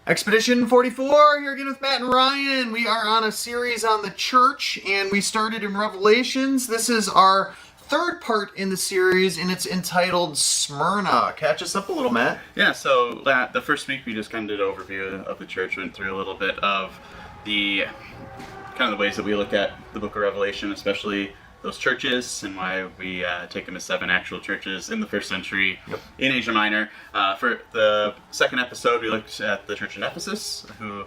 Expedition 44, here again with Matt and Ryan. We are on a series on the church, and we started in Revelations. This is our third part in the series, and it's entitled Smyrna. Catch us up a little, Matt. Yeah, so the first week we just kind of did an overview of the church, went through a little bit of the kind of the ways that we look at the book of Revelation, especially those churches, and why we take them as 7 actual churches in the first century in Asia Minor. For the second episode, we looked at the church in Ephesus, who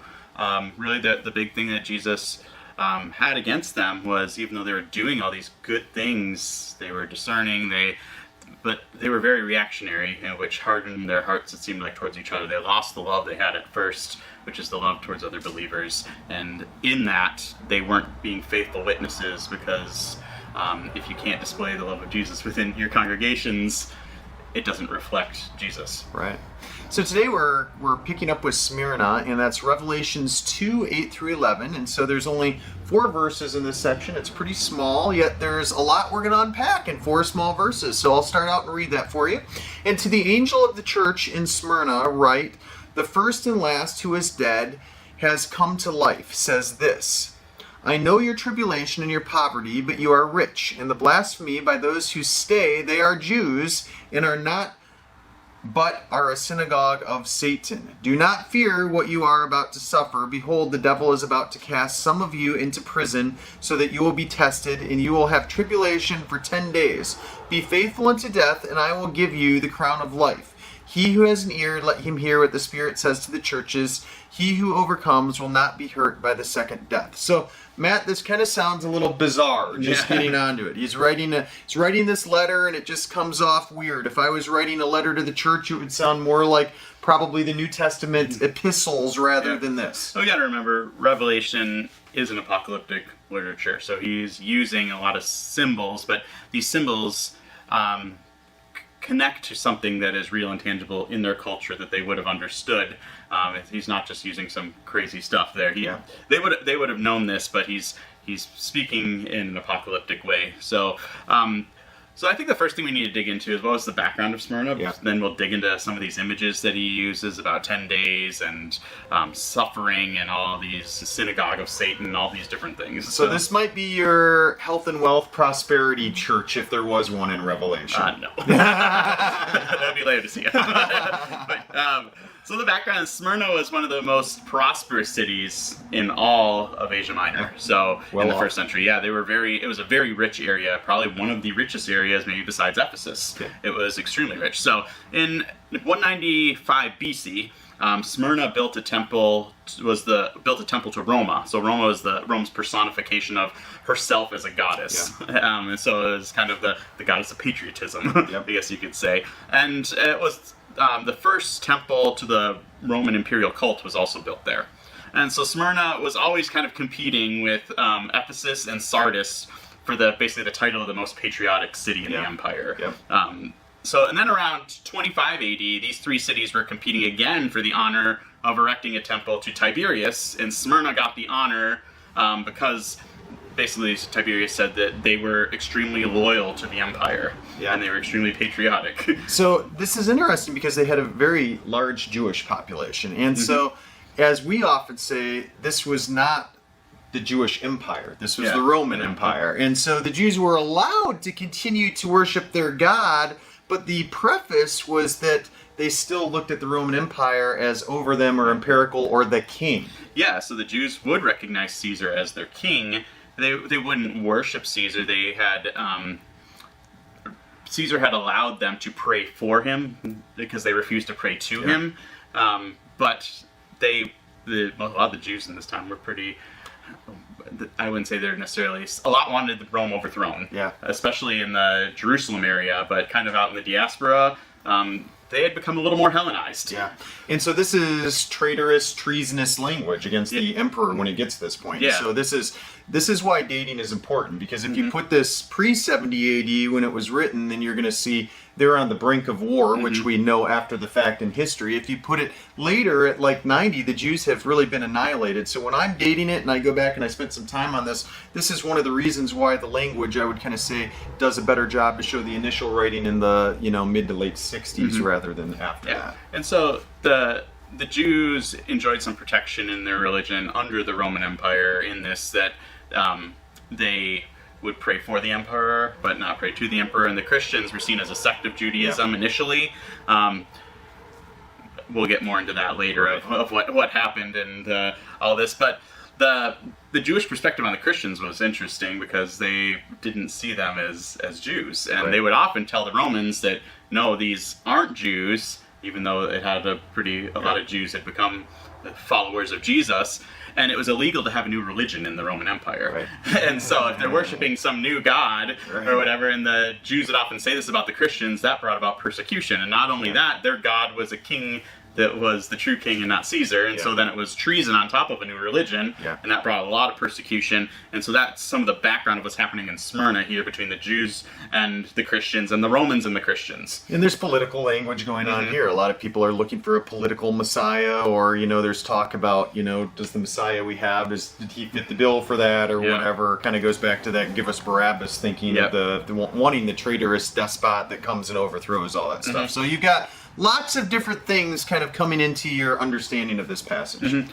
really the big thing that Jesus had against them was, even though they were doing all these good things, they were discerning, but they were very reactionary, which hardened their hearts, it seemed like, towards each other. They lost the love they had at first, which is the love towards other believers, and in that, they weren't being faithful witnesses, because if you can't display the love of Jesus within your congregations, it doesn't reflect Jesus. Right. So today we're picking up with Smyrna, and that's Revelations 2, 8 through 11. And so there's only 4 verses in this section. It's pretty small, yet there's a lot we're going to unpack in 4 small verses. So I'll start out and read that for you. And to the angel of the church in Smyrna write, "The first and last who is dead has come to life, says this: I know your tribulation and your poverty, but you are rich, and the blasphemy by those who say they are Jews and are not, but are a synagogue of Satan. Do not fear what you are about to suffer. Behold, the devil is about to cast some of you into prison, so that you will be tested, and you will have tribulation for 10 days. Be faithful unto death, and I will give you the crown of life. He who has an ear, let him hear what the Spirit says to the churches. He who overcomes will not be hurt by the second death." So, Matt, this kind of sounds a little bizarre, just getting onto it. He's writing this letter, and it just comes off weird. If I was writing a letter to the church, it would sound more like probably the New Testament epistles rather than this. So we got to remember, Revelation is an apocalyptic literature, so he's using a lot of symbols, but these symbols connect to something that is real and tangible in their culture that they would have understood. He's not just using some crazy stuff there. They would have known this, but he's speaking in an apocalyptic way. So I think the first thing we need to dig into is, what was the background of Smyrna? Yeah. Then we'll dig into some of these images that he uses about 10 days and suffering and all these Synagogue of Satan and all these different things. So this might be your health and wealth prosperity church if there was one in Revelation. No. That'd be later to see. So the background is, Smyrna was one of the most prosperous cities in all of Asia Minor. So in the first century, it was a very rich area, probably one of the richest areas, maybe besides Ephesus. Okay. It was extremely rich. So in 195 BC, Smyrna built a temple to Roma. So Roma was Rome's personification of herself as a goddess. Yeah. And so it was kind of the goddess of patriotism, I guess you could say. And it was the first temple to the Roman imperial cult was also built there. And so Smyrna was always kind of competing with Ephesus and Sardis for basically the title of the most patriotic city in the empire. Yep. And then around 25 AD, these 3 cities were competing again for the honor of erecting a temple to Tiberius, and Smyrna got the honor because basically Tiberius said that they were extremely loyal to the empire, and they were extremely patriotic. So this is interesting because they had a very large Jewish population, and so, as we often say, this was not the Jewish Empire. This was the Roman Empire. And so the Jews were allowed to continue to worship their God, but the preface was that they still looked at the Roman Empire as over them, or empirical, or the king. Yeah, so the Jews would recognize Caesar as their king. They wouldn't worship Caesar. They had Caesar had allowed them to pray for him because they refused to pray to him. But a lot of the Jews in this time were pretty, I wouldn't say they're necessarily, a lot wanted Rome overthrown, especially in the Jerusalem area, but kind of out in the diaspora, they had become a little more Hellenized. Yeah. And so this is traitorous, treasonous language against the emperor when it gets to this point. Yeah. So this is why dating is important, because if you put this pre-70 AD when it was written, then you're going to see they're on the brink of war, which we know after the fact in history. If you put it later at like 90, the Jews have really been annihilated. So when I'm dating it and I go back and I spent some time on this, this is one of the reasons why the language, I would kind of say, does a better job to show the initial writing in the mid to late 60s rather than after that. And so the Jews enjoyed some protection in their religion under the Roman Empire in this, that they would pray for the emperor, but not pray to the emperor, and the Christians were seen as a sect of Judaism initially. We'll get more into that later of what happened and all this, but the Jewish perspective on the Christians was interesting because they didn't see them as Jews, and they would often tell the Romans that no, these aren't Jews, even though it had a lot of Jews had become followers of Jesus, and it was illegal to have a new religion in the Roman Empire. And so if they're worshiping some new god or whatever, and the Jews would often say this about the Christians, that brought about persecution. And not only that, their god was a king that was the true king and not Caesar, and so then it was treason on top of a new religion, and that brought a lot of persecution. And so that's some of the background of what's happening in Smyrna here between the Jews and the Christians, and the Romans and the Christians. And there's political language going on here. A lot of people are looking for a political Messiah, or, there's talk about, does the Messiah we have, did he fit the bill for that, or whatever. Kind of goes back to that give us Barabbas thinking of the wanting the traitorous despot that comes and overthrows all that stuff. So you've got lots of different things kind of coming into your understanding of this passage.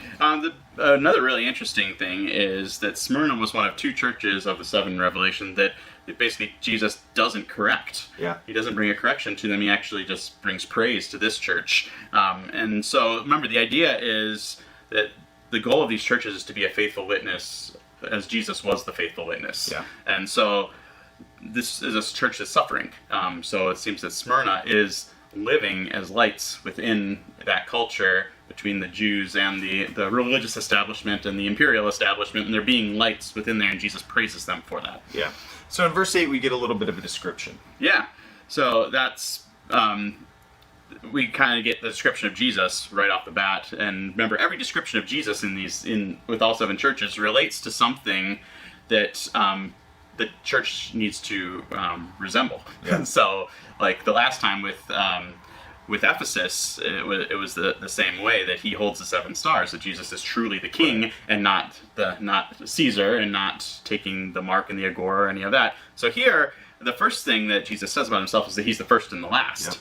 Another really interesting thing is that Smyrna was one of two churches of the seven in Revelation that basically Jesus doesn't correct. He doesn't bring a correction to them. He actually just brings praise to this church. And so remember, the idea is that the goal of these churches is to be a faithful witness as Jesus was the faithful witness. And so this is a church that's suffering. So it seems that Smyrna is living as lights within that culture between the Jews and the religious establishment and the imperial establishment, and they're being lights within there, and Jesus praises them for that. So in verse 8 we get a little bit of a description. So that's we kind of get the description of Jesus right off the bat, and remember, every description of Jesus with all seven churches relates to something that the church needs to resemble. So, like the last time with Ephesus, it was the same way, that he holds the seven stars, that Jesus is truly the king and not Caesar, and not taking the mark and the agora or any of that. So here, the first thing that Jesus says about himself is that he's the first and the last.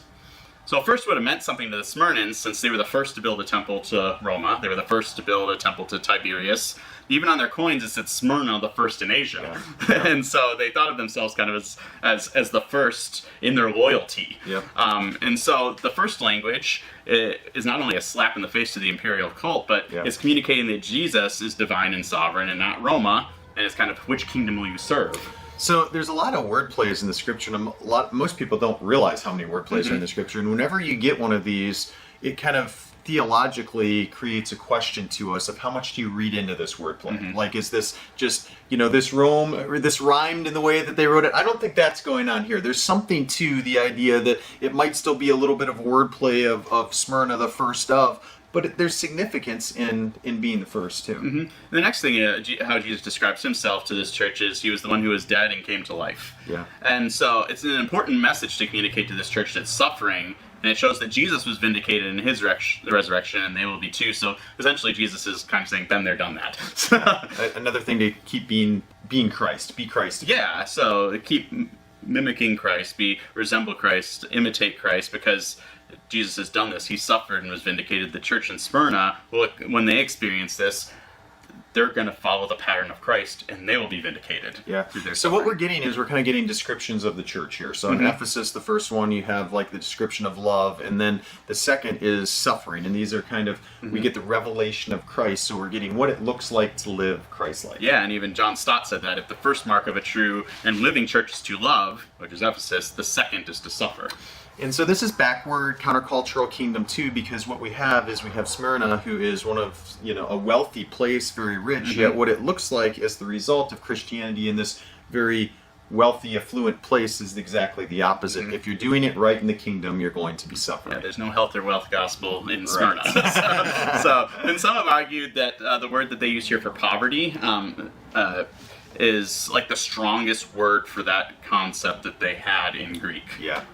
So first would have meant something to the Smyrnans, since they were the first to build a temple to Roma. They were the first to build a temple to Tiberius. Even on their coins, it said Smyrna, the first in Asia. And so they thought of themselves kind of as the first in their loyalty. And so the first language is not only a slap in the face to the imperial cult, but it's communicating that Jesus is divine and sovereign and not Roma, and it's kind of, which kingdom will you serve? So there's a lot of word plays in the scripture, and most people don't realize how many word plays are in the scripture. And whenever you get one of these, it kind of theologically creates a question to us of how much do you read into this wordplay? Like, is this just, this rhymed in the way that they wrote it? I don't think that's going on here. There's something to the idea that it might still be a little bit of wordplay of Smyrna, the first of, but there's significance in being the first too. The next thing, how Jesus describes himself to this church, is he was the one who was dead and came to life. And so it's an important message to communicate to this church that's suffering, and it shows that Jesus was vindicated in his resurrection, and they will be too. So essentially Jesus is kind of saying, been there, done that. Another thing to keep being Christ, be Christ. So keep mimicking Christ, resemble Christ, imitate Christ, because Jesus has done this. He suffered and was vindicated. The church in Smyrna, when they experience this, they're going to follow the pattern of Christ, and they will be vindicated. So what we're getting is we're kind of getting descriptions of the church here. So in Ephesus, the first one, you have like the description of love, and then the second is suffering. And these are kind of, we get the revelation of Christ, so we're getting what it looks like to live Christ-like. And even John Stott said that if the first mark of a true and living church is to love, which is Ephesus, the second is to suffer. And so this is backward, countercultural kingdom too, because what we have is Smyrna, who is one of, a wealthy place, very rich, yet what it looks like as the result of Christianity in this very wealthy, affluent place is exactly the opposite. If you're doing it right in the kingdom, you're going to be suffering. There's no health or wealth gospel in Smyrna. And some have argued that the word that they use here for poverty is like the strongest word for that concept that they had in Greek.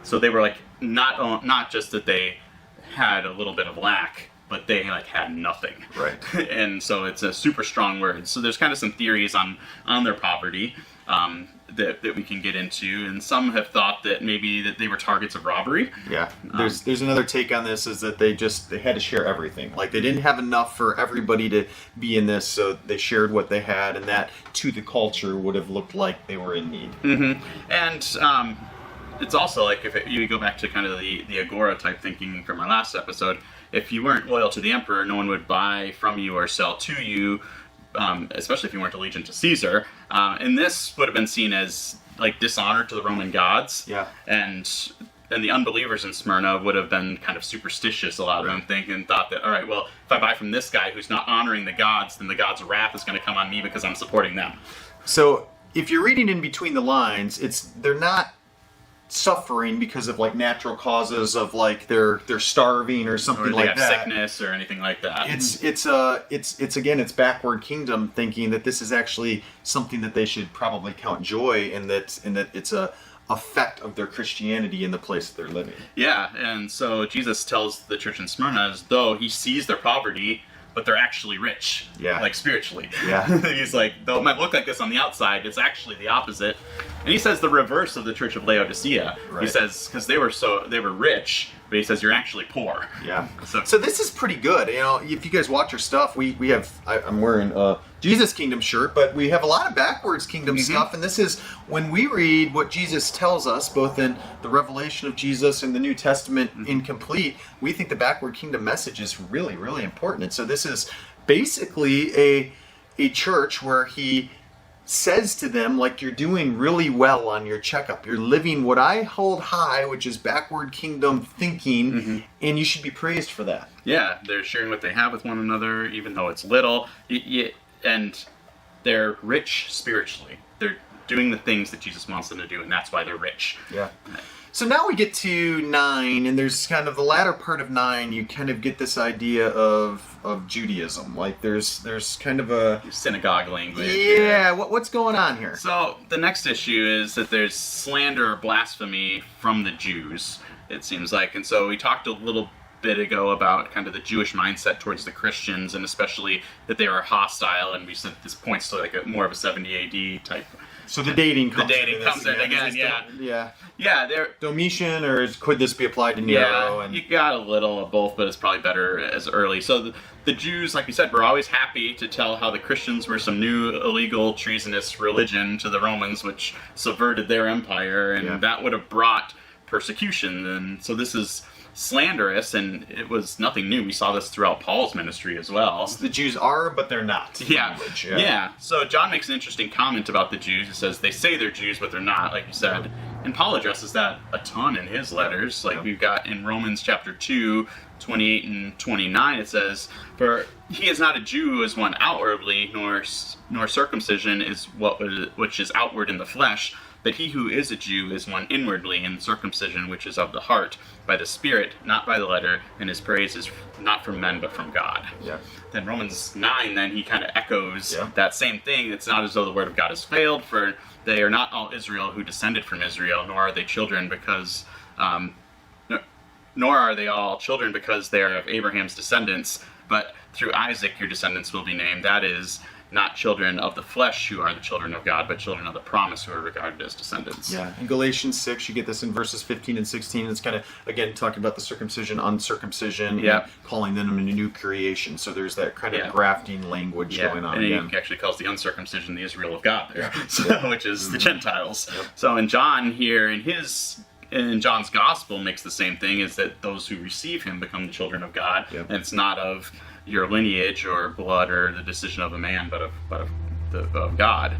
So they were like, not just that they had a little bit of lack, but they like had nothing. And so it's a super strong word. So there's kind of some theories on their poverty. that we can get into, and some have thought that maybe that they were targets of robbery. Yeah, there's another take on this, is that they had to share everything. Like, they didn't have enough for everybody to be in this, so they shared what they had, and that to the culture would have looked like they were in need. And it's also like, if you go back to kind of the agora type thinking from our last episode, if you weren't loyal to the emperor, no one would buy from you or sell to you, especially if you weren't allegiant to Caesar. And this would have been seen as like dishonor to the Roman gods. Yeah. And the unbelievers in Smyrna would have been kind of superstitious, a lot of them thought that, all right, well, if I buy from this guy who's not honoring the gods, then the gods' wrath is going to come on me because I'm supporting them. So if you're reading in between the lines, they're not suffering because of like natural causes of like they're starving or something or they like have that. Sickness or anything like that. It's backward kingdom thinking that this is actually something that they should probably count joy in, that it's a effect of their Christianity in the place that they're living. Yeah, and so Jesus tells the church in Smyrna as though he sees their poverty, but they're actually rich. Yeah. Like spiritually. Yeah. He's like, though it might look like this on the outside, it's actually the opposite. And he says the reverse of the church of Laodicea. Right. He says, because they were rich, but he says you're actually poor. Yeah. So this is pretty good. You know, if you guys watch our stuff, we have, I'm wearing a Jesus Kingdom shirt, but we have a lot of backwards kingdom stuff, and this is when we read what Jesus tells us, both in the revelation of Jesus and the New Testament incomplete, we think the backward kingdom message is really, really important. And so this is basically a church where he says to them, like, you're doing really well on your checkup. You're living what I hold high, which is backward kingdom thinking, and you should be praised for that. Yeah, they're sharing what they have with one another, even though it's little, and they're rich spiritually. They're doing the things that Jesus wants them to do, and that's why they're rich. Yeah. So now we get to 9, and there's kind of the latter part of 9, you kind of get this idea of Judaism. Like, there's kind of a synagogue language. Yeah, what's going on here? So the next issue is that there's slander or blasphemy from the Jews, it seems like. And so we talked a little bit ago about kind of the Jewish mindset towards the Christians, and especially that they were hostile, and we said this points to like more of a 70 AD type. So the dating comes in again, yeah. Yeah, they're Domitian, or could this be applied to Nero? Yeah, you got a little of both, but it's probably better as early. So the Jews, like we said, were always happy to tell how the Christians were some new illegal treasonous religion to the Romans, which subverted their empire, and that would have brought persecution. And so this is slanderous, and it was nothing new. We saw this throughout Paul's ministry as well. So the Jews are, but they're not. Yeah. So John makes an interesting comment about the Jews. He says they say they're Jews, but they're not, like you said. And Paul addresses that a ton in his letters. Like we've got in Romans chapter 2, 28 and 29, it says, "For he is not a Jew who is one outwardly, nor circumcision is which is outward in the flesh, but he who is a Jew is one inwardly, in circumcision which is of the heart, by the Spirit, not by the letter, and his praise is not from men but from God." Yeah. Then Romans 9, then he kind of echoes that same thing. It's not as though the word of God has failed, for they are not all Israel who descended from Israel, nor are they children because, nor are they all children because they are of Abraham's descendants, but through Isaac your descendants will be named. That is, not children of the flesh who are the children of God, but children of the promise who are regarded as descendants. Yeah, in Galatians 6, you get this in verses 15 and 16. It's kind of, again, talking about the circumcision, uncircumcision, and calling them a new creation. So there's that kind of grafting languge going on. And he actually calls the uncircumcision the Israel of God there, which is the Gentiles. So in John here, in John's gospel makes the same thing, is that those who receive him become the children of God, and it's not of your lineage or blood or the decision of a man, but of God.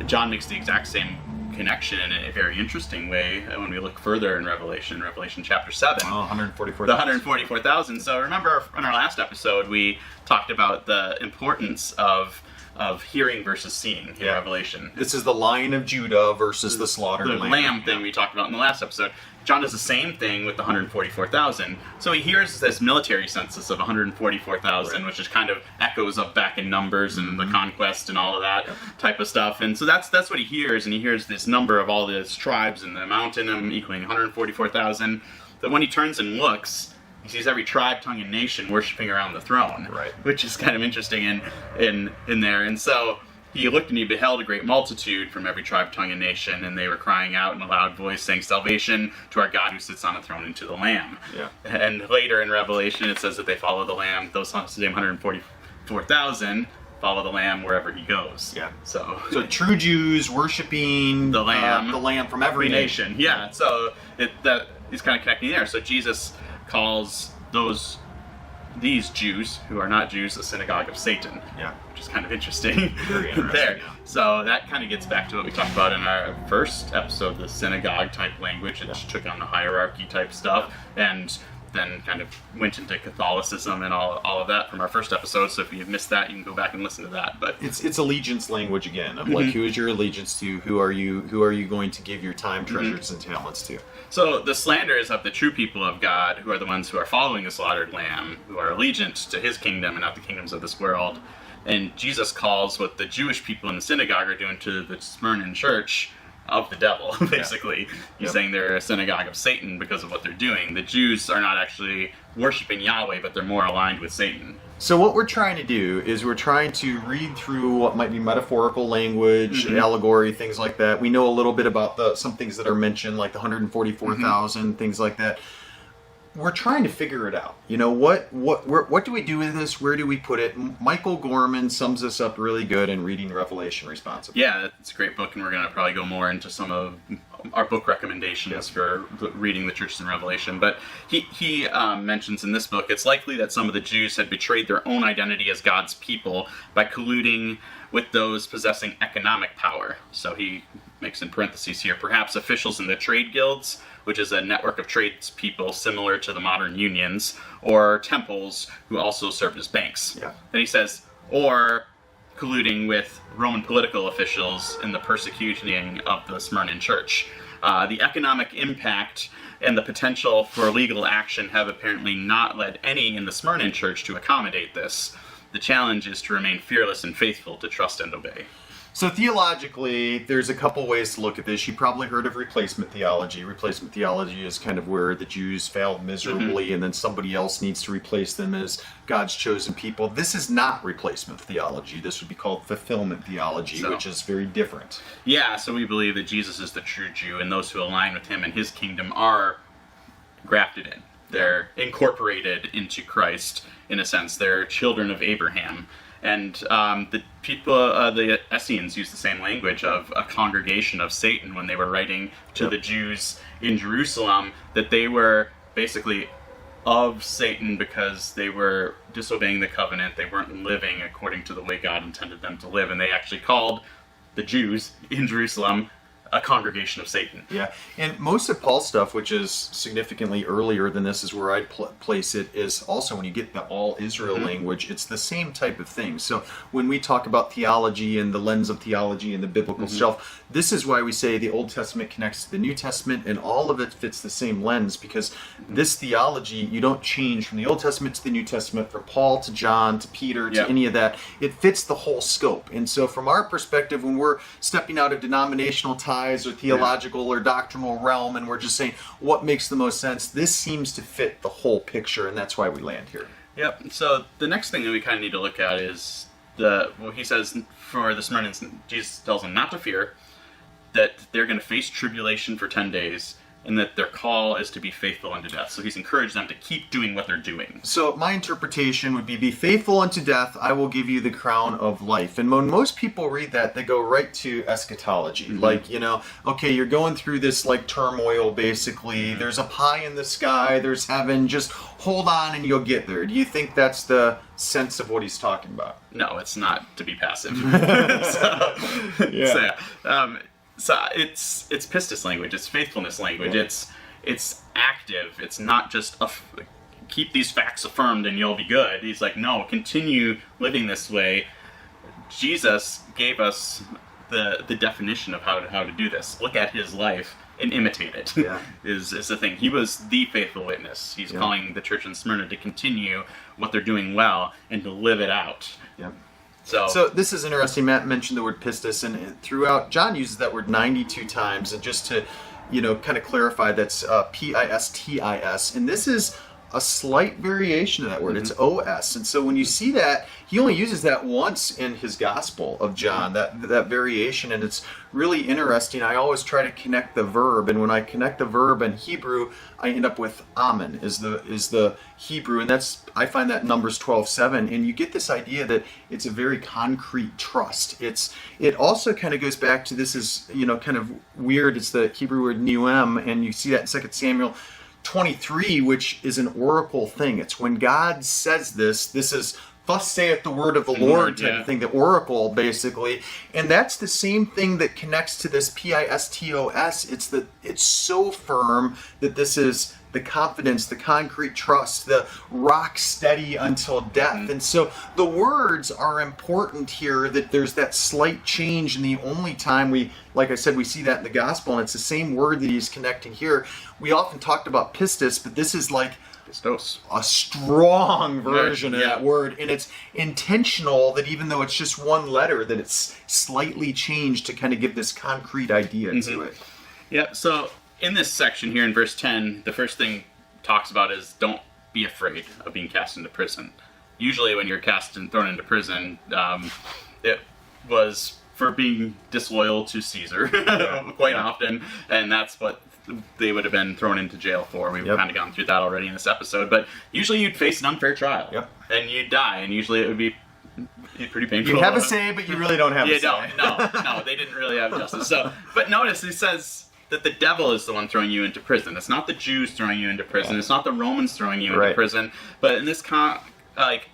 John makes the exact same connection in a very interesting way when we look further in Revelation chapter 7. Oh, 144,000. The 144,000. So remember in our last episode we talked about the importance of hearing versus seeing in Revelation. This is the Lion of Judah versus the slaughtered lamb. The lamb thing we talked about in the last episode. John does the same thing with the 144,000. So he hears this military census of 144,000, which is kind of echoes of back in Numbers and the conquest and all of that type of stuff. And so that's what he hears, and he hears this number of all these tribes in the mountain equaling 144,000. But when he turns and looks, he sees every tribe, tongue, and nation worshiping around the throne, which is kind of interesting in there. And so he looked and he beheld a great multitude from every tribe, tongue, and nation, and they were crying out in a loud voice, saying, "Salvation to our God who sits on the throne and to the Lamb." Yeah. And later in Revelation, it says that they follow the Lamb. Those same 144,000 follow the Lamb wherever he goes. Yeah. So true Jews worshiping the Lamb from every nation. Yeah. So that is kind of connecting there. So Jesus calls these Jews who are not Jews the Synagogue of Satan. Yeah. Which is kind of interesting. Very interesting. There. Yeah. So that kind of gets back to what we talked about in our first episode, the synagogue type language. It took on the hierarchy type stuff, and then kind of went into Catholicism and all of that from our first episode. So if you missed that, you can go back and listen to that. But it's allegiance language again of like, who is your allegiance to? Who are you going to give your time, treasures, and talents to? So the slander is of the true people of God, who are the ones who are following the slaughtered Lamb, who are allegiant to his kingdom and not the kingdoms of this world. And Jesus calls what the Jewish people in the synagogue are doing to the Smyrnaean church of the devil, basically. He's saying they're a synagogue of Satan because of what they're doing. The Jews are not actually worshiping Yahweh, but they're more aligned with Satan. So what we're trying to do is we're trying to read through what might be metaphorical language, allegory, things like that. We know a little bit about some things that are mentioned, like the 144,000, things like that. We're trying to figure it out. You know, what do we do with this? Where do we put it? Michael Gorman sums this up really good in Reading Revelation Responsibly. Yeah, it's a great book, and we're going to probably go more into some of our book recommendations for reading the churches in Revelation. But he mentions in this book, it's likely that some of the Jews had betrayed their own identity as God's people by colluding with those possessing economic power. So he makes in parentheses here, perhaps officials in the trade guilds, which is a network of tradespeople similar to the modern unions, or temples who also served as banks. Yeah. Then he says, or colluding with Roman political officials in the persecuting of the Smyrnaean church. The economic impact and the potential for legal action have apparently not led any in the Smyrnaean church to accommodate this. The challenge is to remain fearless and faithful, to trust and obey. So theologically, there's a couple ways to look at this. You probably heard of replacement theology. Replacement theology is kind of where the Jews failed miserably and then somebody else needs to replace them as God's chosen people. This is not replacement theology. This would be called fulfillment theology, which is very different. Yeah, so we believe that Jesus is the true Jew, and those who align with him and his kingdom are grafted in. They're incorporated into Christ, in a sense. They're children of Abraham. And the people, the Essenes, used the same language of a congregation of Satan when they were writing to the Jews in Jerusalem, that they were basically of Satan because they were disobeying the covenant. They weren't living according to the way God intended them to live. And they actually called the Jews in Jerusalem a congregation of Satan. Yeah, and most of Paul's stuff, which is significantly earlier than this, is where I'd place it, is also when you get the all Israel language, it's the same type of thing. So when we talk about theology and the lens of theology and the biblical shelf, this is why we say the Old Testament connects to the New Testament, and all of it fits the same lens, because this theology, you don't change from the Old Testament to the New Testament, from Paul to John to Peter to any of that. It fits the whole scope. And so from our perspective, when we're stepping out of denominational ties or theological or doctrinal realm, and we're just saying what makes the most sense, this seems to fit the whole picture, and that's why we land here. Yep. So the next thing that we kind of need to look at is he says for the Smyrnaeans, Jesus tells them not to fear, that they're going to face tribulation for 10 days, and that their call is to be faithful unto death. So he's encouraged them to keep doing what they're doing. So my interpretation would be faithful unto death, I will give you the crown of life. And when most people read that, they go right to eschatology. Like, you know, okay, you're going through this like turmoil, basically. There's a pie in the sky, there's heaven, just hold on and you'll get there. Do you think that's the sense of what he's talking about? No, it's not to be passive. So it's pistis language. It's faithfulness language. It's active. It's not just keep these facts affirmed and you'll be good. He's like, no, continue living this way. Jesus gave us the definition of how to do this. Look at his life and imitate it. Is the thing. He was the faithful witness. He's calling the church in Smyrna to continue what they're doing well and to live it out. So this is interesting. Matt mentioned the word pistis, and throughout, John uses that word 92 times. And just to, kind of clarify, that's Pistis, and this is a slight variation of that word. It's os. And so when you see that, he only uses that once in his Gospel of John, that variation, and it's really interesting. I always try to connect the verb, and when I connect the verb in Hebrew, I end up with amen is the Hebrew, and I find that in Numbers 12:7, and you get this idea that it's a very concrete trust. It also kind of goes back to, this is kind of weird. It's the Hebrew word neuem, and you see that in 2 Samuel 23, which is an oracle thing. It's when God says this is thus saith the word of the Lord type of thing, the oracle basically. And that's the same thing that connects to this pistos. It's so firm that this is the confidence, the concrete trust, the rock steady until death. And so the words are important here, that there's that slight change, and the only time like I said, we see that in the gospel, and it's the same word that he's connecting here. We often talked about pistis, but this is like pistos, a strong version of that word, and it's intentional that even though it's just one letter, that it's slightly changed to kind of give this concrete idea to it. Yeah, so in this section here in verse 10, the first thing talks about is don't be afraid of being cast into prison. Usually when you're cast and thrown into prison, it was for being disloyal to Caesar quite often, and that's what they would have been thrown into jail for. We've kind of gone through that already in this episode, but usually you'd face an unfair trial, and you'd die, and usually it would be pretty painful. You have a say, but you really don't have a say. No, they didn't really have justice. So, but notice it says that the devil is the one throwing you into prison. It's not the Jews throwing you into prison. It's not the Romans throwing you into prison. But in this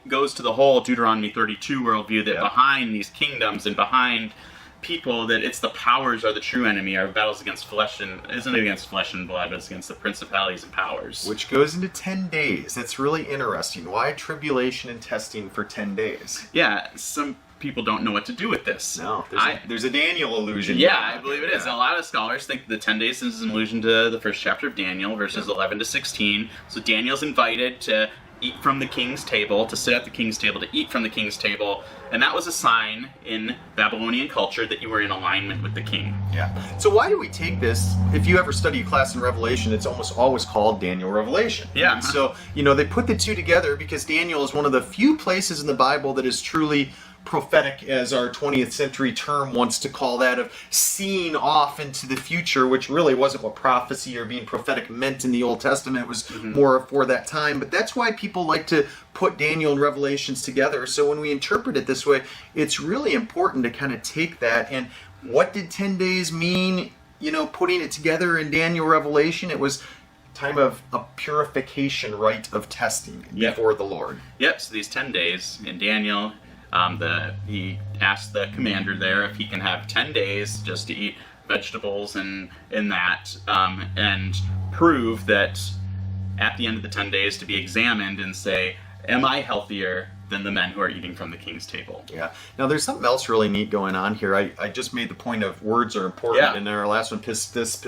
goes to the whole Deuteronomy 32 worldview that behind these kingdoms and behind people, that it's the powers are the true enemy. Our battles against isn't against flesh and blood, but it's against the principalities and powers. Which goes into 10 days. That's really interesting. Why tribulation and testing for 10 days? Yeah, some people don't know what to do with this. No, there's a Daniel allusion. Yeah, I believe it is. A lot of scholars think the 10 days is an allusion to the first chapter of Daniel, verses 11 to 16. So Daniel's invited to eat from the king's table, to sit at the king's table, to eat from the king's table. And that was a sign in Babylonian culture that you were in alignment with the king. Yeah. So why do we take this? If you ever study a class in Revelation, it's almost always called Daniel Revelation. Yeah. And so, they put the two together because Daniel is one of the few places in the Bible that is truly prophetic, as our 20th century term wants to call that, of seeing off into the future, which really wasn't what prophecy or being prophetic meant in the Old Testament. It was more for that time. But that's why people like to put Daniel and Revelations together. So when we interpret it this way, it's really important to kind of take that. And what did 10 days mean, putting it together in Daniel Revelation? It was time of a purification rite of testing before the Lord. Yep, so these 10 days in Daniel, he asked the commander there if he can have 10 days just to eat vegetables and that, and prove that at the end of the 10 days to be examined and say, am I healthier than the men who are eating from the king's table? Yeah. Now there's something else really neat going on here. I just made the point of words are important, and our last one, pistos,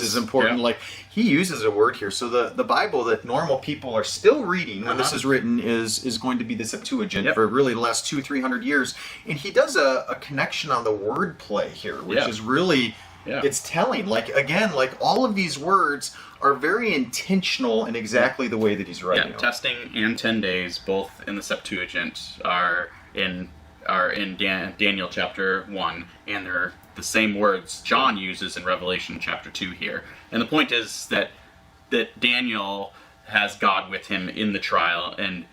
is important. Like, he uses a word here. So the Bible that normal people are still reading when this is written is going to be the Septuagint for really the last 200-300 years. And he does a connection on the word play here, which is really, it's telling. Like, again, like all of these words are very intentional in exactly the way that he's writing. Yeah, testing and 10 days, both in the Septuagint, are in Daniel chapter 1, and they're the same words John uses in Revelation chapter 2 here. And the point is that Daniel has God with him in the trial, and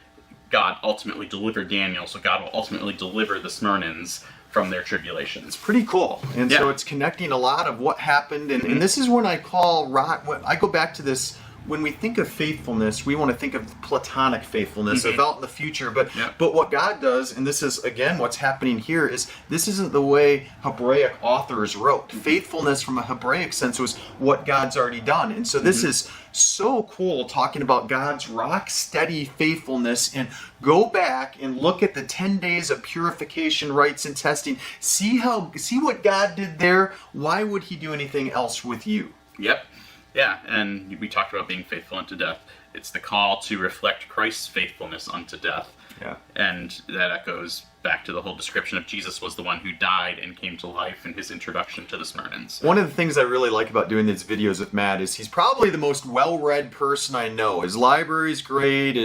God ultimately delivered Daniel, so God will ultimately deliver the Smyrnaeans from their tribulation. It's pretty cool. And so it's connecting a lot of what happened. And this is when I go back to this, when we think of faithfulness, we want to think of platonic faithfulness, of out in the future. But what God does, and this is, again, what's happening here, is this isn't the way Hebraic authors wrote. Faithfulness from a Hebraic sense was what God's already done. And so this is so cool, talking about God's rock-steady faithfulness, and go back and look at the 10 days of purification, rites, and testing. See what God did there. Why would he do anything else with you? Yep. Yeah, and we talked about being faithful unto death. It's the call to reflect Christ's faithfulness unto death. Yeah. And that echoes back to the whole description of Jesus was the one who died and came to life in his introduction to the Smyrnans. One of the things I really like about doing these videos with Matt is he's probably the most well-read person I know. His library's great,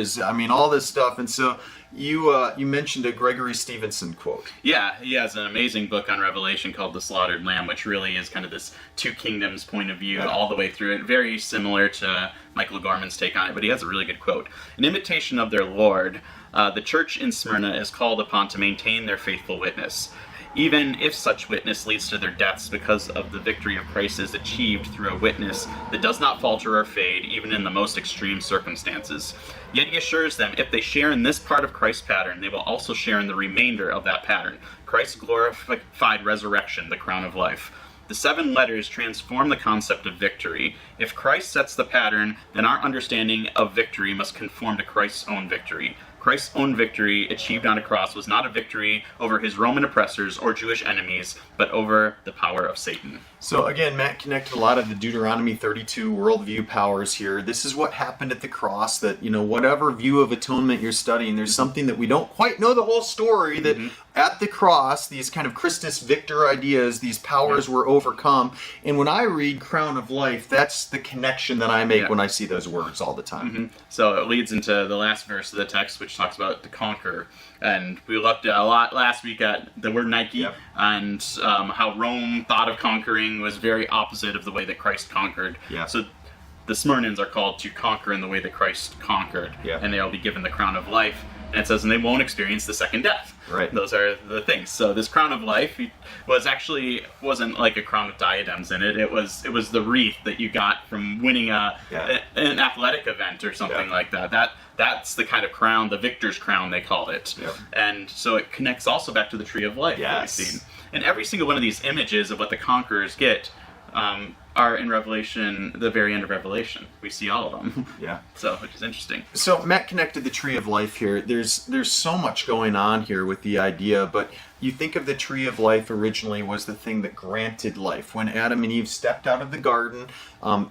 all this stuff. And so you mentioned a Gregory Stevenson quote. Yeah, he has an amazing book on Revelation called The Slaughtered Lamb, which really is kind of this two kingdoms point of view all the way through it. Very similar to Michael Gorman's take on it, but he has a really good quote. In imitation of their Lord, the church in Smyrna is called upon to maintain their faithful witness, even if such witness leads to their deaths because of the victory of Christ is achieved through a witness that does not falter or fade, even in the most extreme circumstances. Yet he assures them, if they share in this part of Christ's pattern, they will also share in the remainder of that pattern, Christ's glorified resurrection, the crown of life. The 7 letters transform the concept of victory. If Christ sets the pattern, then our understanding of victory must conform to Christ's own victory. Christ's own victory achieved on a cross was not a victory over his Roman oppressors or Jewish enemies, but over the power of Satan. So again, Matt connected a lot of the Deuteronomy 32 worldview powers here. This is what happened at the cross, that, whatever view of atonement you're studying, there's something that we don't quite know the whole story, that at the cross, these kind of Christus Victor ideas, these powers were overcome. And when I read Crown of Life, that's the connection that I make when I see those words all the time. So it leads into the last verse of the text, which talks about to conquer. And we looked a lot last week at the word Nike and how Rome thought of conquering was very opposite of the way that Christ conquered. So the Smyrnans are called to conquer in the way that Christ conquered, and they'll be given the crown of life. And it says, and they won't experience the second death. Right. Those are the things. So this crown of life wasn't like a crown with diadems in it. It was the wreath that you got from winning an athletic event or something like that. That's the kind of crown, the victor's crown they called it. And so it connects also back to the tree of life that we've seen. And every single one of these images of what the conquerors get are in Revelation, the very end of Revelation. We see all of them. So, which is interesting. So Matt connected the tree of life here. There's so much going on here with the idea, but you think of the tree of life originally was the thing that granted life. When Adam and Eve stepped out of the garden,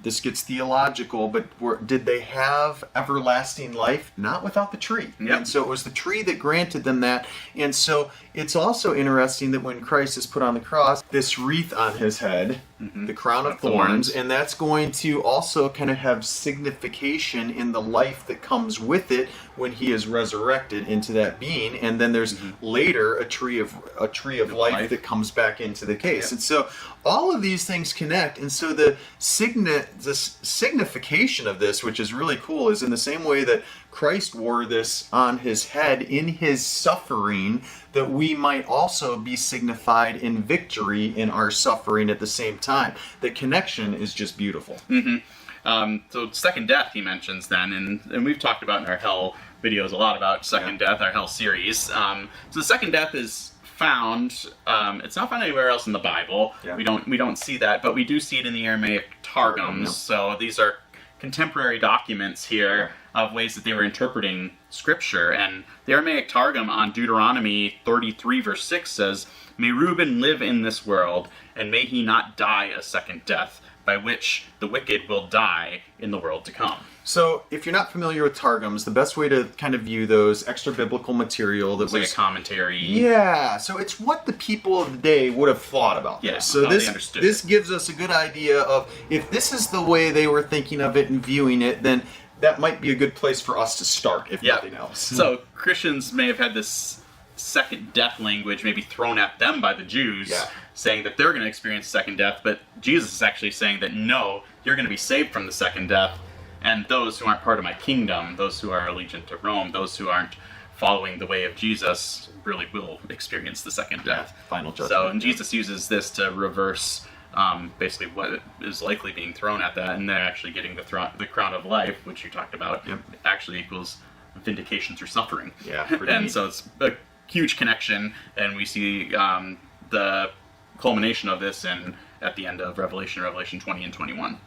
this gets theological, but did they have everlasting life? Not without the tree. And so it was the tree that granted them that. And so it's also interesting that when Christ is put on the cross, this wreath on his head, the crown of thorns, and that's going to also kind of have signification in the life that comes with it when he is resurrected into that being. And then there's later a tree of life that comes back into the case. And so all of these things connect. And so the signification of this, which is really cool, is in the same way that Christ wore this on his head in his suffering, that we might also be signified in victory in our suffering at the same time. The connection is just beautiful. So second death he mentions then, and we've talked about in our hell videos a lot about second death, our hell series. So the second death is found, it's not found anywhere else in the Bible. We don't see that, but we do see it in the Aramaic Targums. So these are contemporary documents here of ways that they were interpreting scripture. And the Aramaic Targum on Deuteronomy 33 verse 6 says, "May Reuben live in this world, and may he not die a second death, by which the wicked will die in the world to come." So, if you're not familiar with Targums, the best way to kind of view those extra biblical material that was like a commentary. Yeah, so it's what the people of the day would have thought about this. So this gives us a good idea of if this is the way they were thinking of it and viewing it, then that might be a good place for us to start, if nothing else. So Christians may have had this second death language maybe thrown at them by the Jews, saying that they're going to experience second death, but Jesus is actually saying that no, you're going to be saved from the second death, and those who aren't part of my kingdom, those who are allegiant to Rome, those who aren't following the way of Jesus, really will experience the second death. Final judgment. So, and Jesus uses this to reverse basically what is likely being thrown at that, and they're actually getting the crown of life, which you talked about, actually equals vindication through suffering. And so it's a huge connection, and we see the culmination of this at the end of Revelation 20 and 21.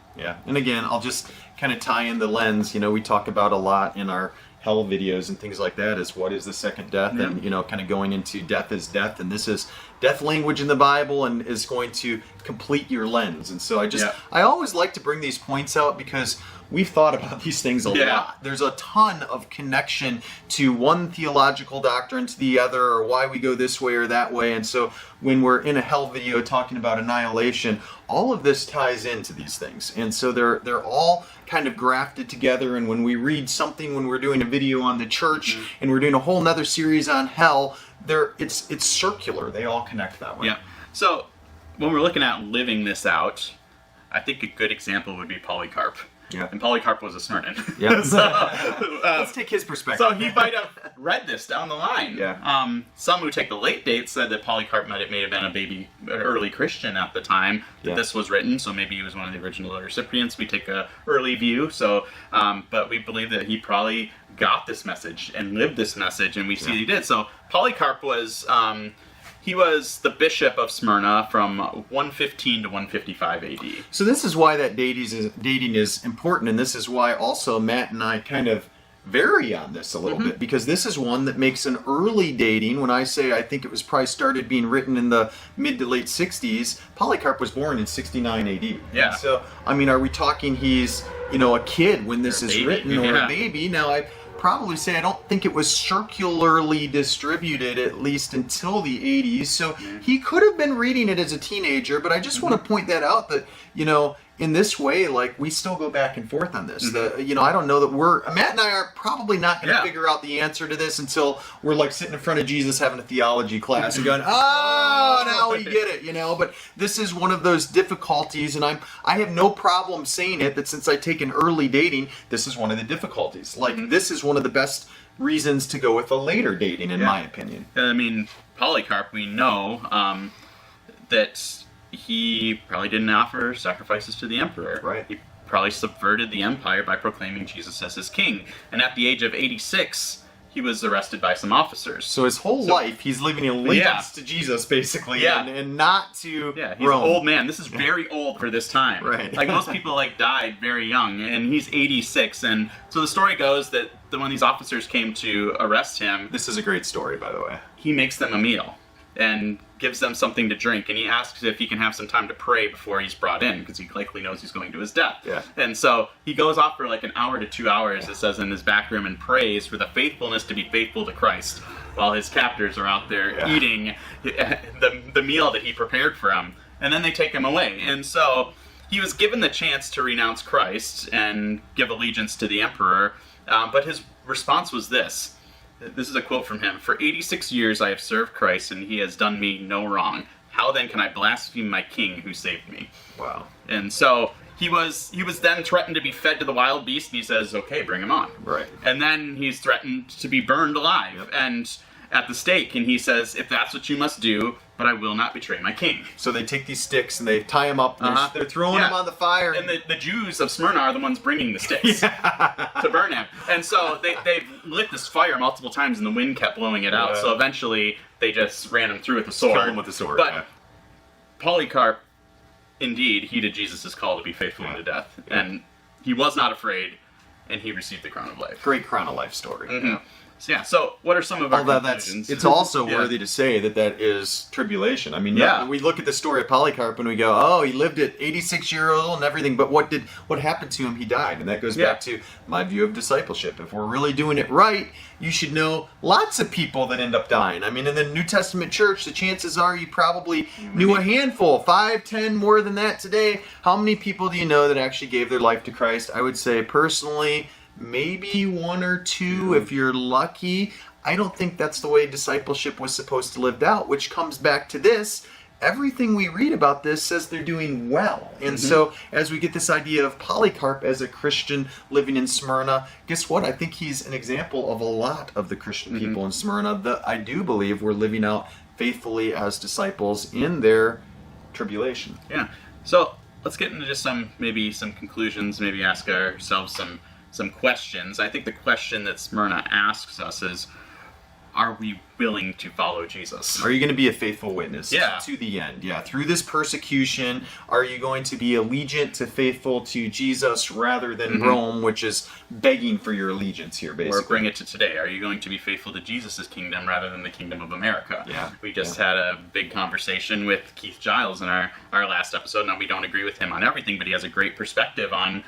And again, I'll just kind of tie in the lens, we talk about a lot in our hell videos and things like that, is what is the second death, and kind of going into death is death, and this is death language in the Bible and is going to complete your lens. And so I always like to bring these points out because we've thought about these things a lot. There's a ton of connection to one theological doctrine to the other, or why we go this way or that way. And so when we're in a hell video talking about annihilation, all of this ties into these things. And so they're all kind of grafted together. And when we read something, when we're doing a video on the church and we're doing a whole nother series on hell, it's circular. They all connect that way. Yeah. So when we're looking at living this out, I think a good example would be Polycarp. Yeah. And Polycarp was a Smyrnaean. Yeah. So, let's take his perspective. So he might have read this down the line. Yeah. Some who take the late date said that Polycarp may have been an early Christian at the time that this was written. So maybe he was one of the original recipients. We take a early view. So, but we believe that he probably got this message and lived this message, and we see he did. So Polycarp was. He was the bishop of Smyrna from 115 to 155 AD. So this is why that dating is important, and this is why also Matt and I kind of vary on this a little bit, because this is one that makes an early dating. When I say I think it was probably started being written in the mid to late 60s, Polycarp was born in 69 AD. Yeah. So, I mean, are we talking he's, a kid when this is written, or a baby? Now, I probably say I don't think it was circularly distributed, at least until the 80s. So he could have been reading it as a teenager, but I just want to point that out that, in this way, like, we still go back and forth on this. I don't know that Matt and I are probably not going to figure out the answer to this until we're like sitting in front of Jesus having a theology class and going, now we get it, But this is one of those difficulties, and I have no problem saying it, that since I take an early dating, this is one of the difficulties. Like, this is one of the best reasons to go with a later dating, in my opinion. I mean, Polycarp, we know that he probably didn't offer sacrifices to the emperor. Right. He probably subverted the empire by proclaiming Jesus as his king. And at the age of 86, he was arrested by some officers. So his whole life, he's living in allegiance to Jesus, basically, and not to he's an Rome. old man. This is very old for this time. Right. Like, most people died very young, and he's 86. And so the story goes that when these officers came to arrest him, this is a great story, by the way. He makes them a meal and gives them something to drink, and he asks if he can have some time to pray before he's brought in, because he likely knows he's going to his death. Yeah. And so he goes off for like an hour to 2 hours, it says, in his back room, and prays for the faithfulness to be faithful to Christ, while his captors are out there eating the meal that he prepared for them. And then they take him away. And so he was given the chance to renounce Christ and give allegiance to the emperor, but his response was this. This is a quote from him. "For 86 years I have served Christ, and he has done me no wrong. How then can I blaspheme my king who saved me?" Wow. And so he was then threatened to be fed to the wild beast, and he says, "Okay, bring him on." Right. And then he's threatened to be burned alive and at the stake, and he says, "If that's what you must do, but I will not betray my king." So they take these sticks and they tie him up. And they're throwing him on the fire. And the Jews of Smyrna are the ones bringing the sticks to burn him. And so they lit this fire multiple times, and the wind kept blowing it out. So eventually they just ran him through with the sword. Killed him with the sword. But Polycarp, indeed, heeded Jesus' call to be faithful unto death. And he was not afraid, and he received the crown of life. Great crown of life story. So what are some of our conclusions? It's also worthy to say that is tribulation. I mean, we look at the story of Polycarp and we go, oh, he lived at 86 years old and everything, but what happened to him? He died. And that goes back to my view of discipleship. If we're really doing it right, you should know lots of people that end up dying. I mean, in the New Testament church, the chances are you probably knew a handful, 5, 10, more than that today. How many people do you know that actually gave their life to Christ? I would say personally, maybe 1 or 2 if you're lucky. I don't think that's the way discipleship was supposed to live out, which comes back to this. Everything we read about this says they're doing well. And so as we get this idea of Polycarp as a Christian living in Smyrna, guess what? I think he's an example of a lot of the Christian people in Smyrna that I do believe were living out faithfully as disciples in their tribulation. Yeah. So let's get into just some conclusions, maybe ask ourselves some questions. I think the question that Smyrna asks us is, are we willing to follow Jesus? Are you going to be a faithful witness Yeah. to the end? Yeah. Through this persecution, are you going to be allegiant to faithful to Jesus rather than Rome, which is begging for your allegiance here, basically? Or bring it to today. Are you going to be faithful to Jesus' kingdom rather than the kingdom of America? Yeah. We just had a big conversation with Keith Giles in our last episode. Now, we don't agree with him on everything, but he has a great perspective on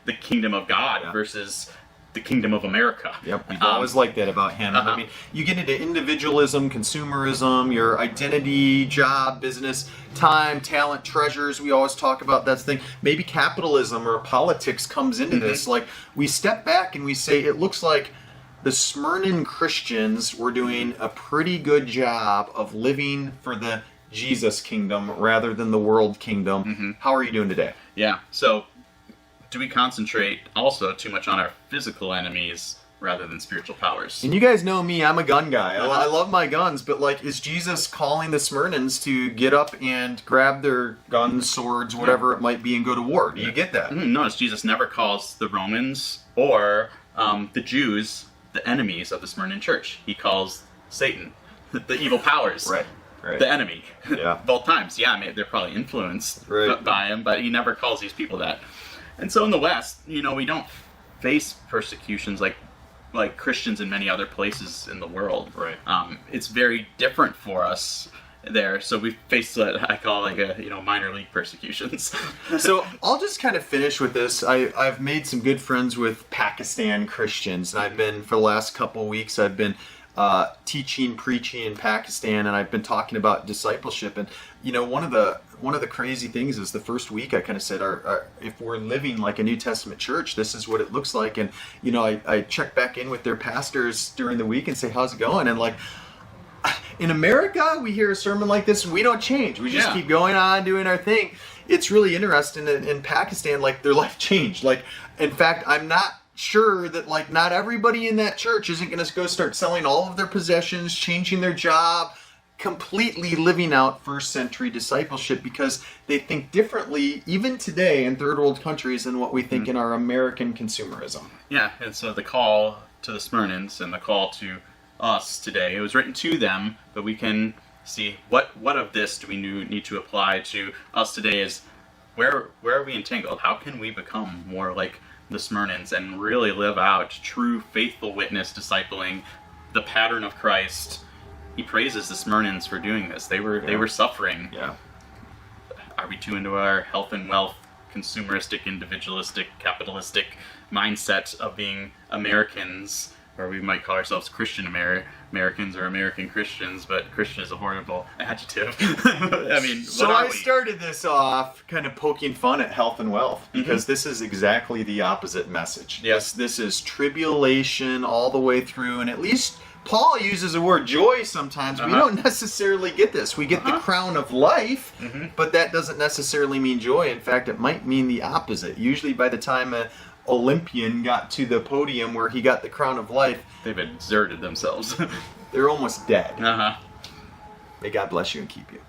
the kingdom of God versus the kingdom of America. Yep, we've always liked that about him. I mean, you get into individualism, consumerism, your identity, job, business, time, talent, treasures. We always talk about that thing. Maybe capitalism or politics comes into this. Like, we step back and we say, it looks like the Smyrnaean Christians were doing a pretty good job of living for the Jesus kingdom rather than the world kingdom. How are you doing today? Yeah, so do we concentrate also too much on our physical enemies rather than spiritual powers? And you guys know me, I'm a gun guy. I love my guns, but like, is Jesus calling the Smyrnans to get up and grab their guns, swords, whatever it might be, and go to war? Do you get that? Notice Jesus never calls the Romans or the Jews the enemies of the Smyrnaean church. He calls Satan, the evil powers, Right. the enemy. Yeah. Both times. Yeah, they're probably influenced Right. by him, but he never calls these people that. And so in the West, we don't face persecutions like Christians in many other places in the world. Right. It's very different for us there. So we face what I call minor league persecutions. So I'll just kind of finish with this. I've made some good friends with Pakistan Christians, and I've been, for the last couple of weeks, I've been teaching, preaching in Pakistan, and I've been talking about discipleship. And one of the crazy things is the first week I kind of said, if we're living like a New Testament church, this is what it looks like. And I check back in with their pastors during the week and say, how's it going? And like, in America, we hear a sermon like this and we don't change. We just keep going on doing our thing. It's really interesting in Pakistan, like, their life changed. Like, in fact, I'm not sure that, like, not everybody in that church isn't going to go start selling all of their possessions, changing their job, completely living out first century discipleship, because they think differently even today in third world countries than what we think in our American consumerism. Yeah, and so the call to the Smyrnans and the call to us today, it was written to them, but we can see what of this do we need to apply to us today. Is where are we entangled? How can we become more like the Smyrnans and really live out true faithful witness, discipling the pattern of Christ? He praises the Smyrnans for doing this. They were suffering. Yeah. Are we too into our health and wealth, consumeristic, individualistic, capitalistic mindset of being Americans, or we might call ourselves Christian Americans or American Christians, but Christian is a horrible adjective. I mean, so I started this off kind of poking fun at health and wealth, because this is exactly the opposite message. Yes. This is tribulation all the way through, and at least Paul uses the word joy sometimes. We don't necessarily get this. We get the crown of life, but that doesn't necessarily mean joy. In fact, it might mean the opposite. Usually by the time an Olympian got to the podium where he got the crown of life, they've exerted themselves. they're almost dead. Uh-huh. May God bless you and keep you.